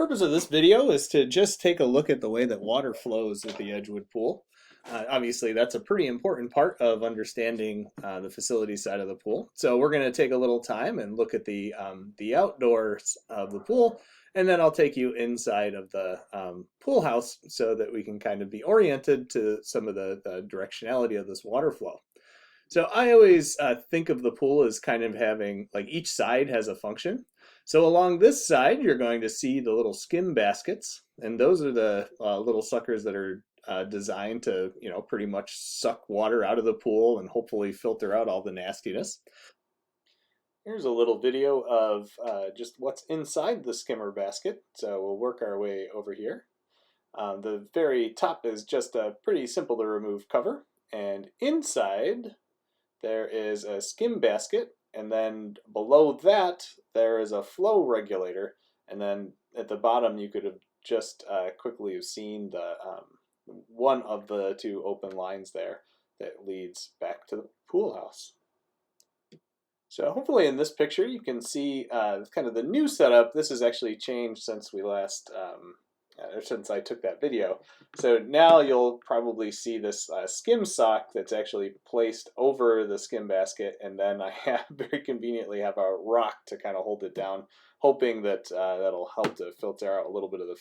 Purpose of this video is to just take a look at the way that water flows at the Edgewood pool. Obviously, that's a pretty important part of understanding the facility side of the pool. So we're going to take a little time and look at the outdoors of the pool, and then I'll take you inside of the pool house so that we can kind of be oriented to some of the directionality of this water flow. So I always think of the pool as kind of having, like, each side has a function. So along this side, you're going to see the little skim baskets, and those are the little suckers that are designed to, pretty much suck water out of the pool and hopefully filter out all the nastiness. Here's a little video of just what's inside the skimmer basket. So we'll work our way over here. The very top is just a pretty simple to remove cover, and inside there is a skim basket, and then below that there is a flow regulator, and then at the bottom you could have just quickly have seen the one of the two open lines there that leads back to the pool house. So hopefully in this picture you can see kind of the new setup. This has actually changed since we last since I took that video. So now you'll probably see this skim sock that's actually placed over the skim basket, and then I very conveniently have a rock to kind of hold it down, hoping that that'll help to filter out a little bit of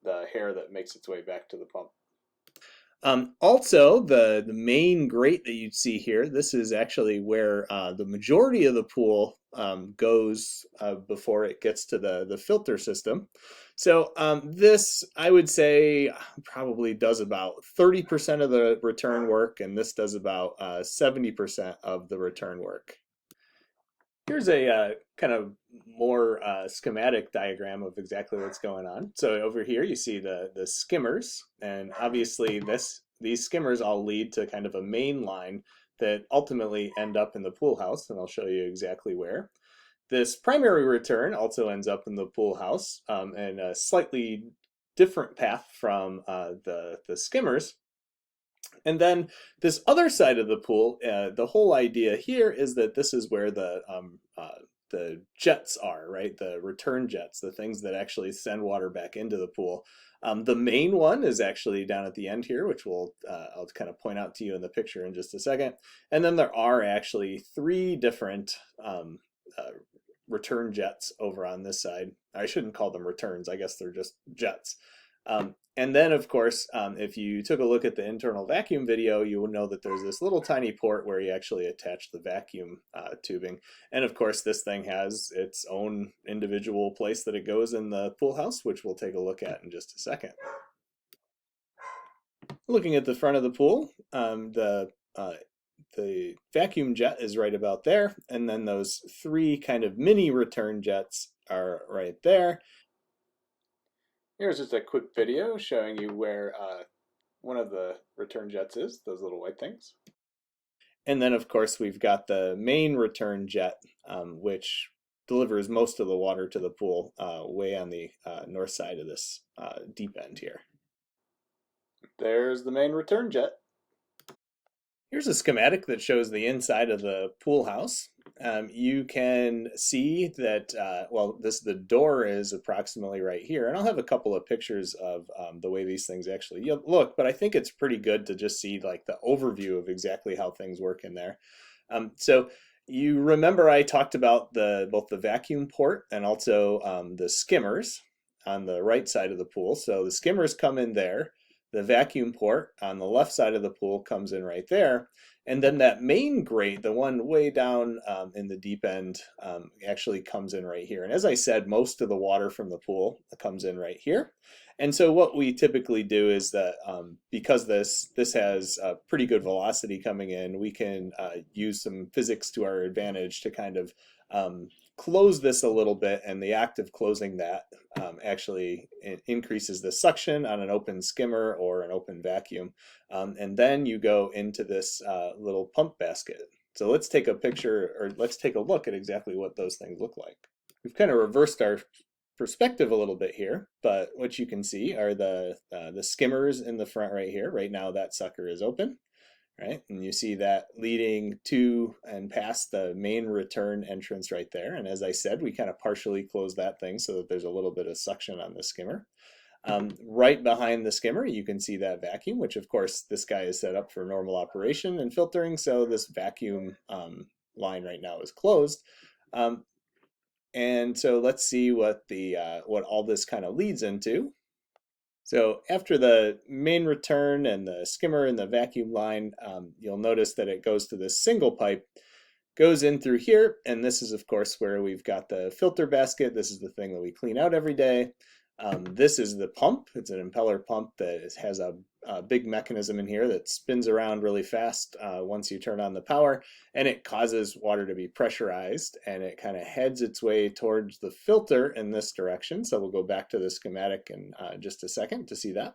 the hair that makes its way back to the pump. Also, the main grate that you see here, this is actually where the majority of the pool goes before it gets to the filter system. So this, I would say, probably does about 30% of the return work, and this does about 70% of the return work. Here's a kind of more schematic diagram of exactly what's going on. So over here you see the skimmers, and obviously these skimmers all lead to kind of a main line that ultimately end up in the pool house, and I'll show you exactly where. This primary return also ends up in the pool house in a slightly different path from the skimmers. And then this other side of the pool, the whole idea here is that this is where the jets are, right? The return jets, the things that actually send water back into the pool. The main one is actually down at the end here, which I'll kind of point out to you in the picture in just a second. And then there are actually three different return jets over on this side. I shouldn't call them returns, I guess they're just jets. And then, of course, if you took a look at the internal vacuum video, you will know that there's this little tiny port where you actually attach the vacuum tubing. And of course, this thing has its own individual place that it goes in the pool house, which we'll take a look at in just a second. Looking at the front of the pool, the vacuum jet is right about there, and then those three kind of mini return jets are right there. Here's just a quick video showing you where one of the return jets is, those little white things. And then, of course, we've got the main return jet, which delivers most of the water to the pool way on the north side of this deep end here. There's the main return jet. Here's a schematic that shows the inside of the pool house. You can see that, the door is approximately right here, and I'll have a couple of pictures of the way these things actually look, but I think it's pretty good to just see like the overview of exactly how things work in there. So you remember I talked about both the vacuum port and also the skimmers on the right side of the pool. So the skimmers come in there. The vacuum port on the left side of the pool comes in right there. And then that main grate, the one way down in the deep end, actually comes in right here. And as I said, most of the water from the pool comes in right here. And so what we typically do is that because this has a pretty good velocity coming in, we can use some physics to our advantage to kind of close this a little bit, and the act of closing that actually increases the suction on an open skimmer or an open vacuum. And then you go into this little pump basket. So let's take a picture, or let's take a look at exactly what those things look like. We've kind of reversed our perspective a little bit here, but what you can see are the skimmers in the front right here. Right now that sucker is open. right? And you see that leading to and past the main return entrance right there. And as I said, we kind of partially close that thing so that there's a little bit of suction on the skimmer. Right behind the skimmer, you can see that vacuum, which of course this guy is set up for normal operation and filtering, so this vacuum line right now is closed. And so let's see what what all this kind of leads into. So after the main return and the skimmer and the vacuum line, you'll notice that it goes to this single pipe, goes in through here, and this is of course where we've got the filter basket. This is the thing that we clean out every day. This is the pump. It's an impeller pump that has a big mechanism in here that spins around really fast once you turn on the power, and it causes water to be pressurized, and it kind of heads its way towards the filter in this direction. So we'll go back to the schematic in just a second to see that.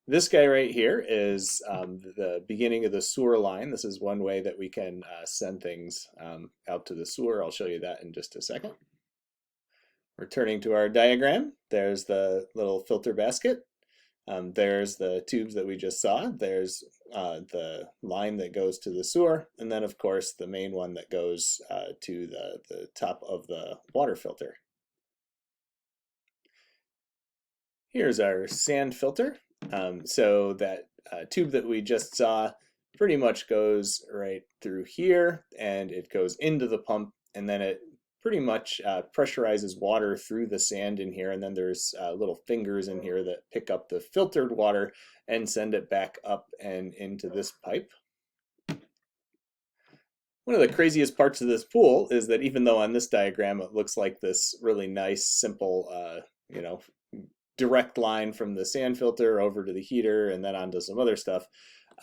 This guy right here is the beginning of the sewer line. This is one way that we can send things out to the sewer. I'll show you that in just a second. Returning to our diagram, there's the little filter basket. There's the tubes that we just saw. There's the line that goes to the sewer, and then of course the main one that goes to the top of the water filter. Here's our sand filter. So that tube that we just saw pretty much goes right through here, and it goes into the pump, and then it pretty much pressurizes water through the sand in here, and then there's little fingers in here that pick up the filtered water and send it back up and into this pipe. One of the craziest parts of this pool is that even though on this diagram it looks like this really nice, simple, direct line from the sand filter over to the heater and then onto some other stuff,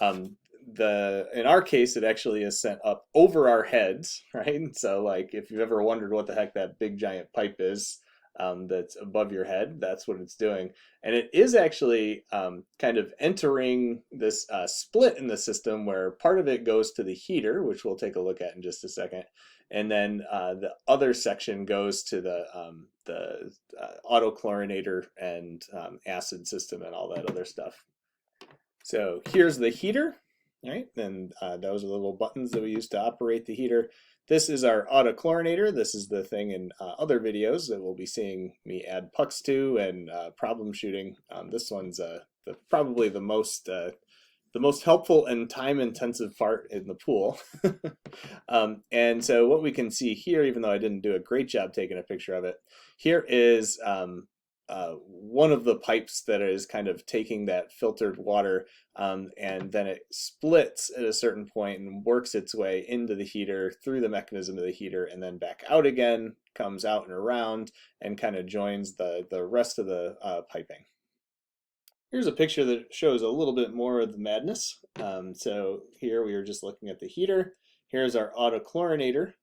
in our case, it actually is sent up over our heads, right? So like if you've ever wondered what the heck that big giant pipe is that's above your head, that's what it's doing. And it is actually kind of entering this split in the system where part of it goes to the heater, which we'll take a look at in just a second. And then the other section goes to the autochlorinator and acid system and all that other stuff. So here's the heater. Right, and those are the little buttons that we use to operate the heater. This is our autochlorinator. This is the thing in other videos that we'll be seeing me add pucks to and problem shooting. This one's probably the most helpful and time-intensive part in the pool. And so what we can see here, even though I didn't do a great job taking a picture of it, here is one of the pipes that is kind of taking that filtered water and then it splits at a certain point and works its way into the heater through the mechanism of the heater and then back out again, comes out and around and kind of joins the rest of the piping. Here's a picture that shows a little bit more of the madness. So here we are just looking at the heater. Here's our autochlorinator,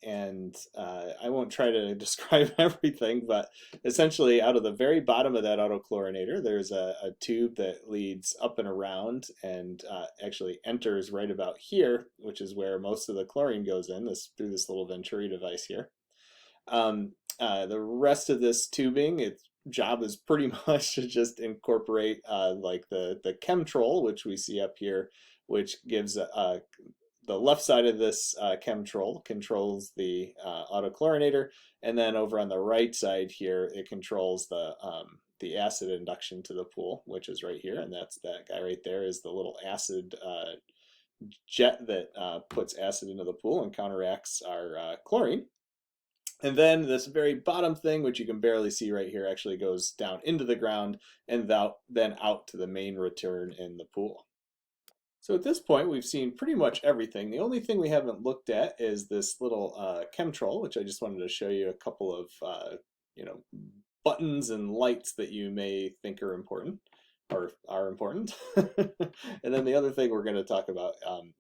and I won't try to describe everything, but essentially out of the very bottom of that autochlorinator, there's a tube that leads up and around and actually enters right about here, which is where most of the chlorine goes in, through this little Venturi device here. The rest of this tubing, its job is pretty much to just incorporate like the chemtrol, which we see up here, which gives the left side of this chemtrol controls the autochlorinator, and then over on the right side here, it controls the acid induction to the pool, which is right here, and that's that guy right there is the little acid jet that puts acid into the pool and counteracts our chlorine. And then this very bottom thing, which you can barely see right here, actually goes down into the ground and then out to the main return in the pool. So at this point, we've seen pretty much everything. The only thing we haven't looked at is this little chemtrol, which I just wanted to show you a couple of buttons and lights that you may think are important or are important. And then the other thing we're going to talk about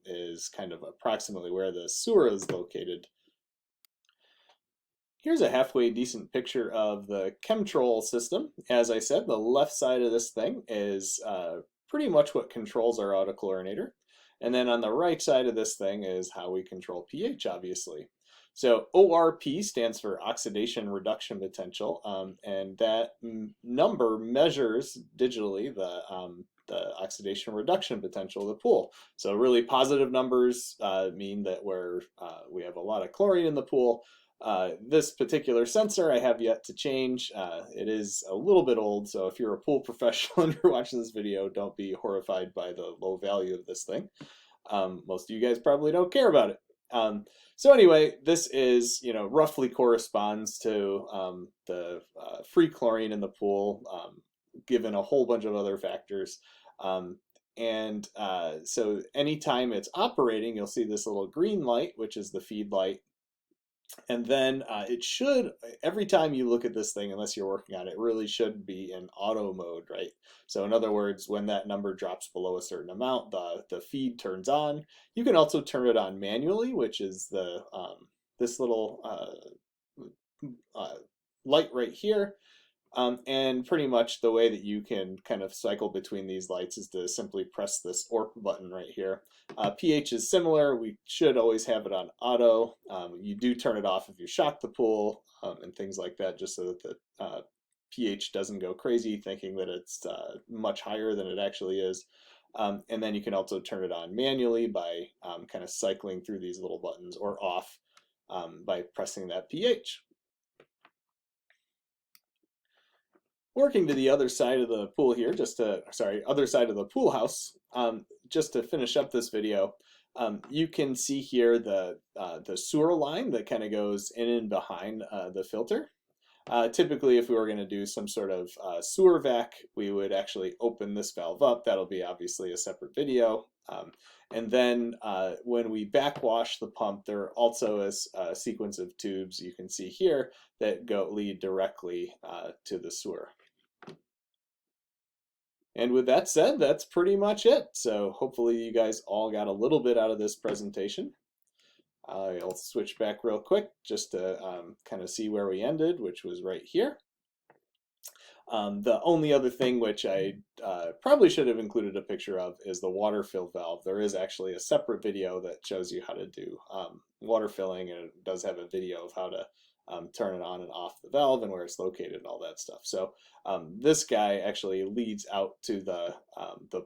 is kind of approximately where the sewer is located. Here's a halfway decent picture of the chemtrol system. As I said, the left side of this thing is pretty much what controls our autochlorinator. And then on the right side of this thing is how we control pH, obviously. So ORP stands for oxidation reduction potential, and that number measures digitally the oxidation reduction potential of the pool. So really positive numbers mean that we have a lot of chlorine in the pool. This particular sensor I have yet to change. It is a little bit old, so if you're a pool professional and you're watching this video, don't be horrified by the low value of this thing. Most of you guys probably don't care about it. So anyway, this is, roughly corresponds to the free chlorine in the pool, given a whole bunch of other factors. So anytime it's operating, you'll see this little green light, which is the feed light. And then it should, every time you look at this thing, unless you're working on it, it really should be in auto mode, right? So in other words, when that number drops below a certain amount, the feed turns on. You can also turn it on manually, which is this little light right here. And pretty much the way that you can kind of cycle between these lights is to simply press this ORP button right here. pH is similar. We should always have it on auto. You do turn it off if you shock the pool and things like that, just so that the pH doesn't go crazy thinking that it's much higher than it actually is. And then you can also turn it on manually by kind of cycling through these little buttons, or off by pressing that pH. Working to the other side of the pool here, other side of the pool house, just to finish up this video, you can see here the sewer line that kind of goes in and behind the filter. Typically, if we were going to do some sort of sewer vac, we would actually open this valve up. That'll be obviously a separate video. And then when we backwash the pump, there also is a sequence of tubes you can see here that lead directly to the sewer. And with that said, that's pretty much it. So hopefully you guys all got a little bit out of this presentation. I'll switch back real quick just to kind of see where we ended, which was right here. The only other thing which I probably should have included a picture of is the water fill valve. There is actually a separate video that shows you how to do water filling, and it does have a video of how to turn it on and off the valve and where it's located and all that stuff. So this guy actually leads out to the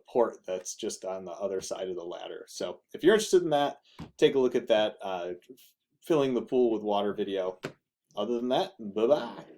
port that's just on the other side of the ladder. So if you're interested in that, take a look at that filling the pool with water video. Other than that, bye-bye.